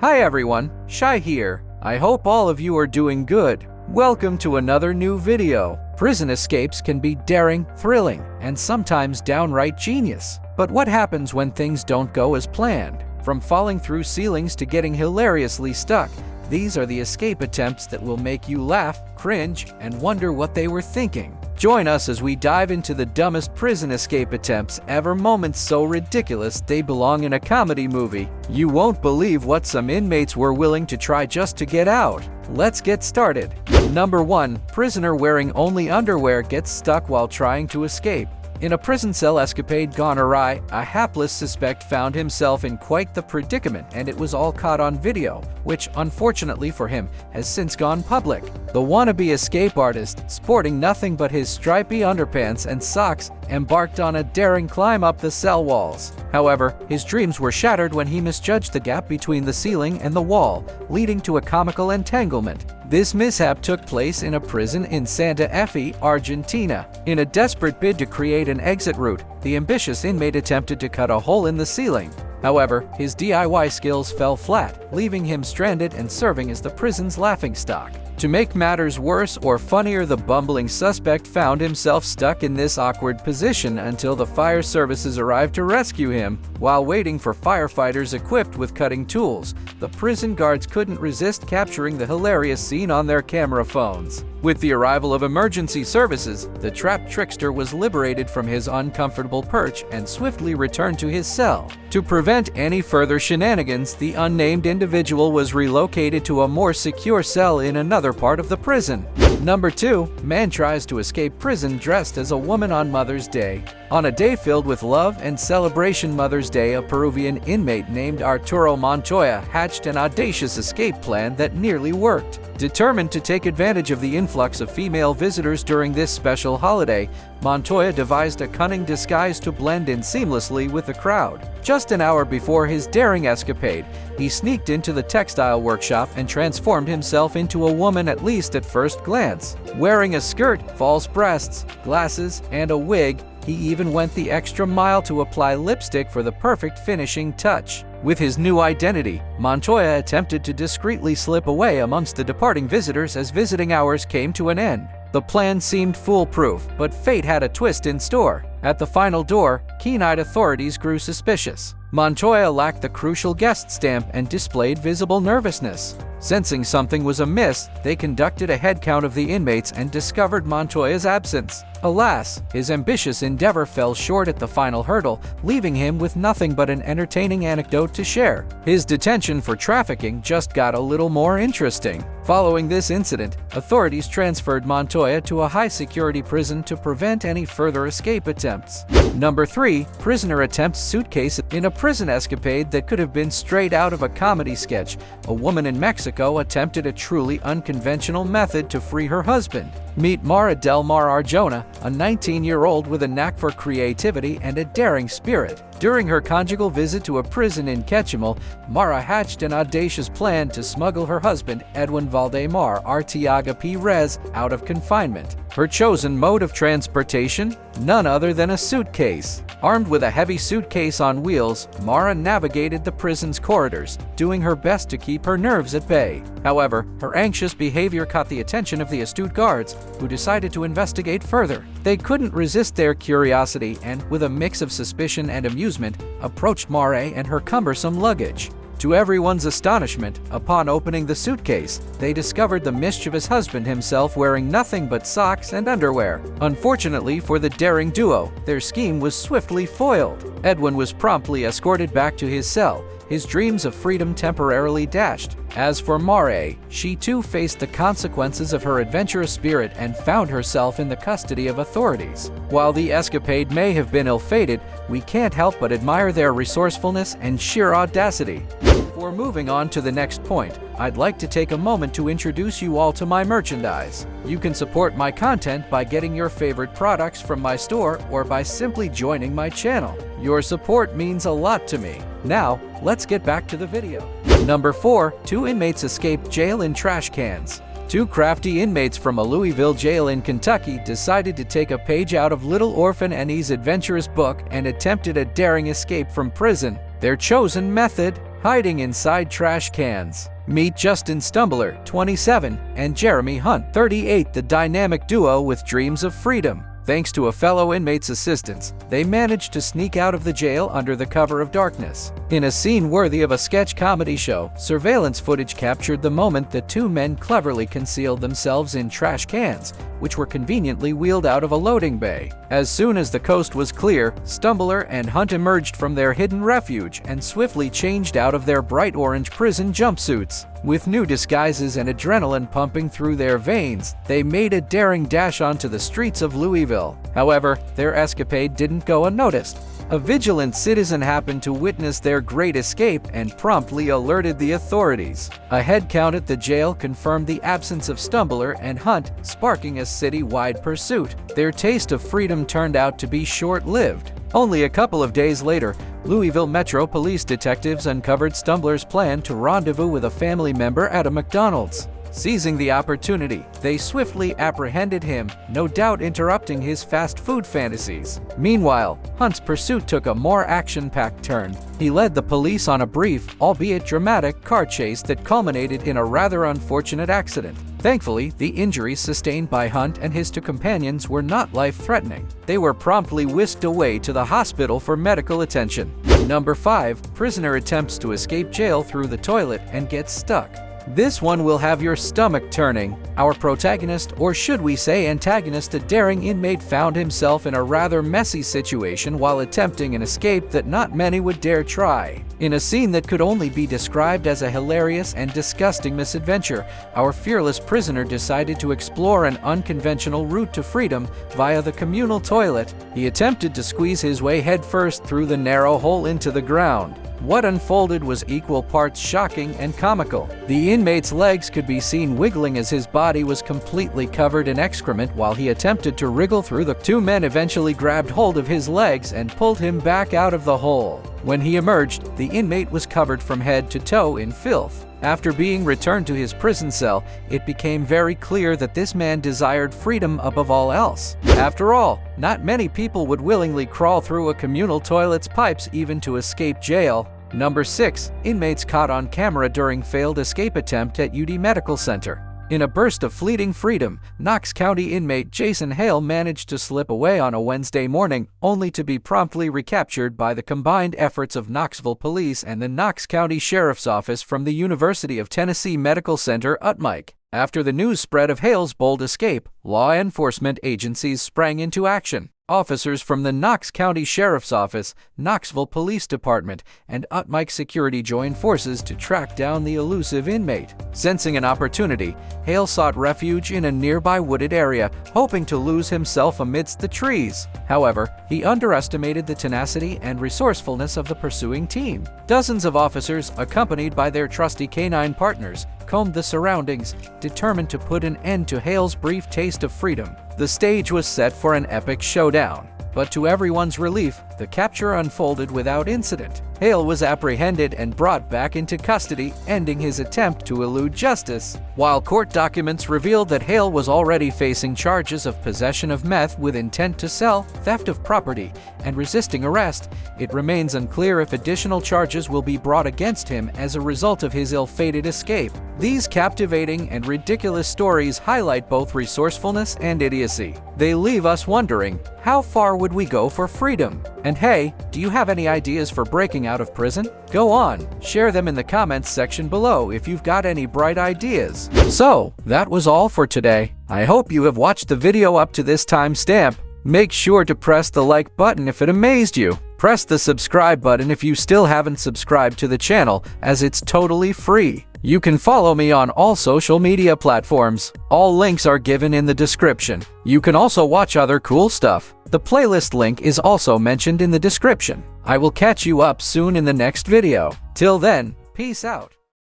Hi everyone, Shy here. I hope all of you are doing good. Welcome to another new video. Prison escapes can be daring, thrilling, and sometimes downright genius. But what happens when things don't go as planned? From falling through ceilings to getting hilariously stuck, these are the escape attempts that will make you laugh, cringe, and wonder what they were thinking. Join us as we dive into the dumbest prison escape attempts ever, moments so ridiculous they belong in a comedy movie. You won't believe what some inmates were willing to try just to get out. Let's get started. Number 1. Prisoner wearing only underwear gets stuck while trying to escape. In a prison cell escapade gone awry, a hapless suspect found himself in quite the predicament, and it was all caught on video, which, unfortunately for him, has since gone public. The wannabe escape artist, sporting nothing but his stripy underpants and socks, embarked on a daring climb up the cell walls. However, his dreams were shattered when he misjudged the gap between the ceiling and the wall, leading to a comical entanglement. This mishap took place in a prison in Santa Fe, Argentina. In a desperate bid to create an exit route, the ambitious inmate attempted to cut a hole in the ceiling. However, his DIY skills fell flat, leaving him stranded and serving as the prison's laughingstock. To make matters worse or funnier, the bumbling suspect found himself stuck in this awkward position until the fire services arrived to rescue him. While waiting for firefighters equipped with cutting tools, the prison guards couldn't resist capturing the hilarious scene on their camera phones. With the arrival of emergency services, the trapped trickster was liberated from his uncomfortable perch and swiftly returned to his cell. To prevent any further shenanigans, the unnamed individual was relocated to a more secure cell in another part of the prison. Number 2. Man tries to escape prison dressed as a woman on Mother's Day. On a day filled with love and celebration, Mother's Day, a Peruvian inmate named Arturo Montoya hatched an audacious escape plan that nearly worked. Determined to take advantage of the influx of female visitors during this special holiday, Montoya devised a cunning disguise to blend in seamlessly with the crowd. Just an hour before his daring escapade, he sneaked into the textile workshop and transformed himself into a woman, at least at first glance. Wearing a skirt, false breasts, glasses, and a wig, he even went the extra mile to apply lipstick for the perfect finishing touch. With his new identity, Montoya attempted to discreetly slip away amongst the departing visitors as visiting hours came to an end. The plan seemed foolproof, but fate had a twist in store. At the final door, keen-eyed authorities grew suspicious. Montoya lacked the crucial guest stamp and displayed visible nervousness. Sensing something was amiss, they conducted a head count of the inmates and discovered Montoya's absence. Alas, his ambitious endeavor fell short at the final hurdle, leaving him with nothing but an entertaining anecdote to share. His detention for trafficking just got a little more interesting. Following this incident, authorities transferred Montoya to a high-security prison to prevent any further escape attempts. Number 3. Prisoner attempts suitcase. In a prison escapade that could have been straight out of a comedy sketch, a woman in Mexico attempted a truly unconventional method to free her husband. Meet Mara Del Mar Arjona, a 19-year-old with a knack for creativity and a daring spirit. During her conjugal visit to a prison in Quechimal, Mara hatched an audacious plan to smuggle her husband, Edwin Valdemar Arteaga Perez, out of confinement. Her chosen mode of transportation? None other than a suitcase. Armed with a heavy suitcase on wheels, Mara navigated the prison's corridors, doing her best to keep her nerves at bay. However, her anxious behavior caught the attention of the astute guards, who decided to investigate further. They couldn't resist their curiosity and, with a mix of suspicion and amusement, approached Mara and her cumbersome luggage. To everyone's astonishment, upon opening the suitcase, they discovered the mischievous husband himself wearing nothing but socks and underwear. Unfortunately for the daring duo, their scheme was swiftly foiled. Edwin was promptly escorted back to his cell, his dreams of freedom temporarily dashed. As for Mara, she too faced the consequences of her adventurous spirit and found herself in the custody of authorities. While the escapade may have been ill-fated, we can't help but admire their resourcefulness and sheer audacity. Before moving on to the next point, I'd like to take a moment to introduce you all to my merchandise. You can support my content by getting your favorite products from my store or by simply joining my channel. Your support means a lot to me. Now, let's get back to the video. Number 4. 2 inmates escape jail in trash cans. 2 crafty inmates from a Louisville jail in Kentucky decided to take a page out of Little Orphan Annie's adventurous book and attempted a daring escape from prison. Their chosen method? hiding inside trash cans. Meet Justin Stumbler, 27, and Jeremy Hunt, 38, the dynamic duo with dreams of freedom. Thanks to a fellow inmate's assistance, they managed to sneak out of the jail under the cover of darkness. In a scene worthy of a sketch comedy show, surveillance footage captured the moment the two men cleverly concealed themselves in trash cans, which were conveniently wheeled out of a loading bay. As soon as the coast was clear, Stumbler and Hunt emerged from their hidden refuge and swiftly changed out of their bright orange prison jumpsuits. With new disguises and adrenaline pumping through their veins, they made a daring dash onto the streets of Louisville. However, their escapade didn't go unnoticed. A vigilant citizen happened to witness their great escape and promptly alerted the authorities. A head count at the jail confirmed the absence of Stumbler and Hunt, sparking a city-wide pursuit. Their taste of freedom turned out to be short-lived. Only a couple of days later, Louisville Metro Police detectives uncovered Stumbler's plan to rendezvous with a family member at a McDonald's. Seizing the opportunity, they swiftly apprehended him, no doubt interrupting his fast food fantasies. Meanwhile, Hunt's pursuit took a more action-packed turn. He led the police on a brief, albeit dramatic, car chase that culminated in a rather unfortunate accident. Thankfully, the injuries sustained by Hunt and his two companions were not life-threatening. They were promptly whisked away to the hospital for medical attention. Number 5. Prisoner attempts to escape jail through the toilet and gets stuck. This one will have your stomach turning. Our protagonist, or should we say antagonist, a daring inmate, found himself in a rather messy situation while attempting an escape that not many would dare try. In a scene that could only be described as a hilarious and disgusting misadventure, our fearless prisoner decided to explore an unconventional route to freedom via the communal toilet. He attempted to squeeze his way headfirst through the narrow hole into the ground. What unfolded was equal parts shocking and comical. The inmate's legs could be seen wiggling as his body was completely covered in excrement while he attempted to wriggle through. The two men eventually grabbed hold of his legs and pulled him back out of the hole. When he emerged, the inmate was covered from head to toe in filth. After being returned to his prison cell, it became very clear that this man desired freedom above all else. After all, not many people would willingly crawl through a communal toilet's pipes even to escape jail. Number 6. Inmates caught on camera during failed escape attempt at UD Medical Center. In a burst of fleeting freedom, Knox County inmate Jason Hale managed to slip away on a Wednesday morning, only to be promptly recaptured by the combined efforts of Knoxville Police and the Knox County Sheriff's Office from the University of Tennessee Medical Center UTMIC. After the news spread of Hale's bold escape, law enforcement agencies sprang into action. Officers from the Knox County Sheriff's Office, Knoxville Police Department, and UTMIC Security joined forces to track down the elusive inmate. Sensing an opportunity, Hale sought refuge in a nearby wooded area, hoping to lose himself amidst the trees. However, he underestimated the tenacity and resourcefulness of the pursuing team. Dozens of officers, accompanied by their trusty canine partners, combed the surroundings, determined to put an end to Hale's brief taste of freedom. The stage was set for an epic showdown, but to everyone's relief, the capture unfolded without incident. Hale was apprehended and brought back into custody, ending his attempt to elude justice. While court documents revealed that Hale was already facing charges of possession of meth with intent to sell, theft of property, and resisting arrest, it remains unclear if additional charges will be brought against him as a result of his ill-fated escape. These captivating and ridiculous stories highlight both resourcefulness and idiocy. They leave us wondering, how far would we go for freedom? And hey, do you have any ideas for breaking out of prison? Go on, share them in the comments section below if you've got any bright ideas. So, that was all for today. I hope you have watched the video up to this timestamp. Make sure to press the like button if it amazed you. Press the subscribe button if you still haven't subscribed to the channel, as it's totally free. You can follow me on all social media platforms. All links are given in the description. You can also watch other cool stuff. The playlist link is also mentioned in the description. I will catch you up soon in the next video. Till then, peace out.